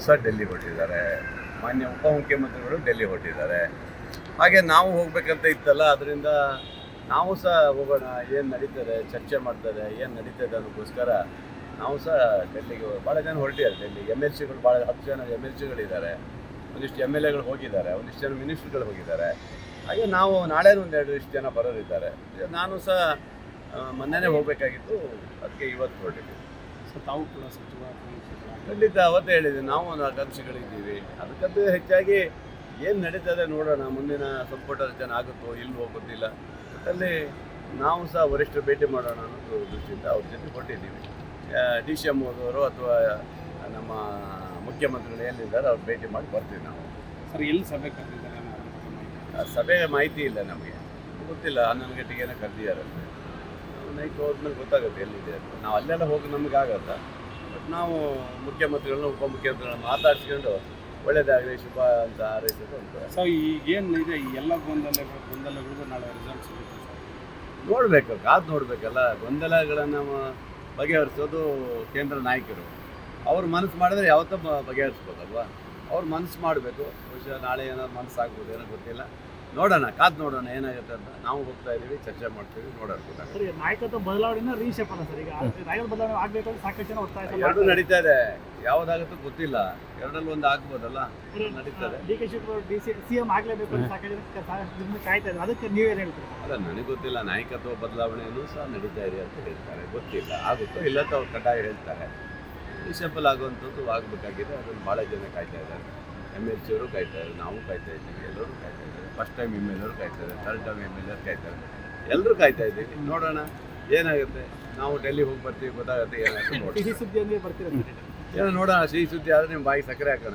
ಸಹ ಡೆಲ್ಲಿ ಹೊರಟಿದ್ದಾರೆ, ಮಾನ್ಯ ಉಪಮುಖ್ಯಮಂತ್ರಿಗಳು ಡೆಲ್ಲಿ ಹೊರಟಿದ್ದಾರೆ. ಹಾಗೆ ನಾವು ಹೋಗ್ಬೇಕಂತ ಇತ್ತಲ್ಲ, ಅದರಿಂದ ನಾವು ಸಹ ಹೋಗೋಣ, ಏನು ನಡೀತದೆ ಚರ್ಚೆ ಮಾಡ್ತಾರೆ, ಏನು ನಡೀತದೆ ಅನ್ನೋಕ್ಕೋಸ್ಕರ ನಾವು ಸಹ ಡೆಲ್ಲಿಗೆ ಭಾಳ ಜನ ಹೊರಟಿದ್ದಾರೆ. ಡೆಲ್ಲಿಗೆ MLCಗಳು ಭಾಳ 10 ಜನ MLCಗಳಿದ್ದಾರೆ, ಒಂದಿಷ್ಟು MLAಗಳು ಹೋಗಿದ್ದಾರೆ, ಒಂದಿಷ್ಟು ಜನ ಮಿನಿಸ್ಟ್ರುಗಳು ಹೋಗಿದ್ದಾರೆ. ಹಾಗೆ ನಾವು ನಾಳೆ ಒಂದು 2 ಜನ ಬರೋರಿದ್ದಾರೆ. ನಾನು ಸಹ ಮೊನ್ನೆನೇ ಹೋಗಬೇಕಾಗಿತ್ತು, ಅದಕ್ಕೆ ಇವತ್ತು ಹೊರಟಿದ್ದೀವಿ. ತಾವು ಕೂಡ ಸಚಿವ ಖಂಡಿತ ಅವತ್ತೇ ಹೇಳಿದ್ವಿ, ನಾವು ಒಂದು ಆಕಾಂಕ್ಷಿಗಳಿದ್ದೀವಿ. ಅದಕ್ಕಂತೂ ಹೆಚ್ಚಾಗಿ ಏನು ನಡೀತದೆ ನೋಡೋಣ, ಮುಂದಿನ ಸಂಪುಟ ರಚನೆ ಆಗುತ್ತೋ ಇಲ್ವೋ ಗೊತ್ತಿಲ್ಲ. ಒಟ್ಟಲ್ಲಿ ನಾವು ಸಹ ವರಿಷ್ಠರು ಭೇಟಿ ಮಾಡೋಣ ಅನ್ನೋದು ದೃಷ್ಟಿಯಿಂದ ಅವ್ರ ಜೊತೆ ಕೊಟ್ಟಿದ್ದೀವಿ. DCM ಅವರು ಅಥವಾ ನಮ್ಮ ಮುಖ್ಯಮಂತ್ರಿಗಳು ಎಲ್ಲಿದ್ದಾರೆ ಅವ್ರು ಭೇಟಿ ಮಾಡಿ ಬರ್ತೀವಿ ನಾವು. ಸರ್ ಎಲ್ಲಿ ಸಭೆ ಕರೆದಿದ್ದಾರೆ? ಸಭೆ ಮಾಹಿತಿ ಇಲ್ಲ ನಮಗೆ, ಗೊತ್ತಿಲ್ಲ. 11 ಗಂಟೆಗೆ ಏನೋ ಕರೆದಿದ್ದಾರೆ. ನೈಟ್ ಹೋದ್ಮೇಲೆ ಗೊತ್ತಾಗುತ್ತೆ ಎಲ್ಲಿದೆ ಅಂತ. ನಾವು ಅಲ್ಲೆಲ್ಲ ಹೋಗಿ ನಮಗೆ ಆಗಲ್ಲ, ಬಟ್ ನಾವು ಮುಖ್ಯಮಂತ್ರಿಗಳನ್ನ ಉಪಮುಖ್ಯಮಂತ್ರಿಗಳನ್ನ ಮಾತಾಡ್ಸ್ಕೊಂಡು ಒಳ್ಳೇದಾಗಲಿ ಶುಭ ಅಂತ ಹಾರೈಸೋದು ಅಂತ. ಸೊ ಈಗೇನಿದೆ ಈ ಎಲ್ಲ ಗೊಂದಲಗಳಿಗೂ ನಾಳೆ ರಿಸಲ್ಟ್ ಸಿಗುತ್ತೆ ಸರ್. ನೋಡಬೇಕು, ಕಾದು ನೋಡಬೇಕಲ್ಲ. ಗೊಂದಲಗಳನ್ನು ಬಗೆಹರಿಸೋದು ಕೇಂದ್ರ ನಾಯಕರು. ಅವ್ರು ಮನಸ್ಸು ಮಾಡಿದ್ರೆ ಯಾವತ್ತೂ ಬಗೆಹರಿಸ್ಬೋದಲ್ವಾ. ಅವ್ರು ಮನಸ್ಸು ಮಾಡಬೇಕು. ಬಹುಶಃ ನಾಳೆ ಏನಾದ್ರು ಮನಸ್ಸು ಆಗ್ಬೋದು, ಏನೋ ಗೊತ್ತಿಲ್ಲ. ನೋಡೋಣ, ಕಾದು ನೋಡೋಣ ಏನಾಗುತ್ತೆ ಅಂತ. ನಾವು ಹೋಗ್ತಾ ಇದ್ದೀವಿ, ಚರ್ಚೆ ಮಾಡ್ತೀವಿ, ನೋಡೋಣ. ಸರ್ ನಾಯಕತ್ವ ಬದಲಾವಣೆನ ರೀಶೇಪ್ ಅಲ್ಲ ಸರ್. ಈಗ ನಾಯಕತ್ವ ಬದಲಾವಣೆ ಆಗಬೇಕಾದ್ರೆ ಸಾಕಷ್ಟು ಜನ ಒತ್ತಾಯ ಎರಡೂ ನಡೀತಾ ಇದೆ, ಯಾವುದಾಗುತ್ತೋ ಗೊತ್ತಿಲ್ಲ. ಎರಡರಲ್ಲಿ ಒಂದು ಆಗ್ಬೋದಲ್ಲ, ನಡೀತದೆ. DK ಶಿವಕುಮಾರ್ CM ಆಗಲೇಬೇಕು ಅಂತ ಸಾಕಷ್ಟು ಜನ ಕಾಯ್ತಾ ಇದ್ದಾರೆ. ಅದಕ್ಕೆ ನೀವೇನು ಹೇಳ್ತೀರಿ? ಅಲ್ಲ, ನನಗೆ ಗೊತ್ತಿಲ್ಲ. ನಾಯಕತ್ವ ಬದಲಾವಣೆಯೂ ಸಹ ನಡೀತಾ ಇದೆ ಅಂತ ಹೇಳ್ತಾರೆ, ಗೊತ್ತಿಲ್ಲ. ಆಗುತ್ತೋ ಇಲ್ಲ ಅಂತ ಅವ್ರು ಕಡ್ಡಾಯ ಹೇಳ್ತಾರೆ. ರೀಶೇಬಲ್ ಆಗುವಂಥದ್ದು ಆಗಬೇಕಾಗಿದೆ. ಅದನ್ನು ಭಾಳ ಜನ ಕಾಯ್ತಾ ಇದ್ದಾರೆ. MLC ಅವರು ಕಾಯ್ತಾ ಇದ್ದಾರೆ, ನಾವು ಕಾಯ್ತಾ ಇದ್ದೀವಿ, ಎಲ್ಲರೂ ಕಾಯ್ತಾ ಇದ್ದಾರೆ. ಫಸ್ಟ್ ಟೈಮ್ MLA ಅವರು ಕಾಯ್ತಾ ಇದ್ದಾರೆ, ಥರ್ಡ್ ಟೈಮ್ MLA ಕಾಯ್ತಾರೆ. ಎಲ್ಲರೂ ಕಾಯ್ತಾ ಇದ್ದೀವಿ, ನೋಡೋಣ ಏನಾಗುತ್ತೆ. ನಾವು ಡೆಲ್ಲಿ ಹೋಗಿ ಬರ್ತೀವಿ, ಗೊತ್ತಾಗುತ್ತೆ ಏನಾಗುತ್ತೆ. ಸಿಹಿ ಸುದ್ದಿ ಅಂದ್ರೆ ಬರ್ತೀರಾ? ಏನೋ ನೋಡೋಣ, ಸಿಹಿ ಸುದ್ದಿ ಆದರೆ ನಿಮ್ಮ ಬಾಯಿ ಸಕ್ಕರೆ ಹಾಕೋಣ.